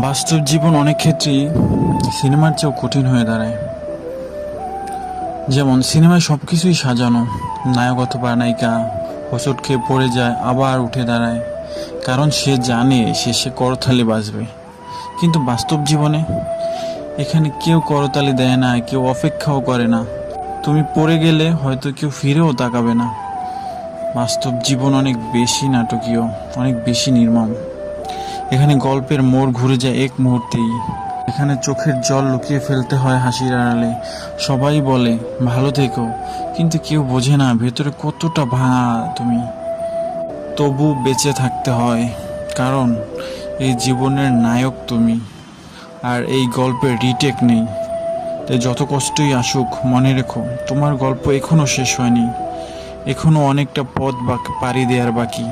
বাস্তব জীবন অনেক ক্ষেত্রেই সিনেমার চেয়েও কঠিন হয়ে দাঁড়ায়। যেমন সিনেমায় সব কিছুই সাজানো, নায়ক অথবা নায়িকা হোঁচট খেয়ে পড়ে যায় আবার উঠে দাঁড়ায়, কারণ সে জানে শেষে করতালি বাজবে। কিন্তু বাস্তব জীবনে এখানে কেউ করতালি দেয় না, কেউ অপেক্ষাও করে না। তুমি পড়ে গেলে হয়তো কেউ ফিরেও তাকাবে না। বাস্তব জীবন অনেক বেশি নাটকীয়, অনেক বেশি নির্মম। এখানে গল্পের মোড় ঘুরে যায় এক মুহূর্তেই। এখানে চোখের জল লুকিয়ে ফেলতে হয় হাসির আড়ালে। সবাই বলে ভালো থেকো, কিন্তু কেউ বোঝে না ভেতরে কতটা ভাঙা তুমি। তবু বেঁচে থাকতে হয়, কারণ এই জীবনের নায়ক তুমি, আর এই গল্পের রিটেক নেই। তাই যত কষ্টই আসুক, মনে রেখো তোমার গল্প এখনো শেষ হয়নি, এখনো অনেকটা পথ পাড়ি দেওয়ার বাকি।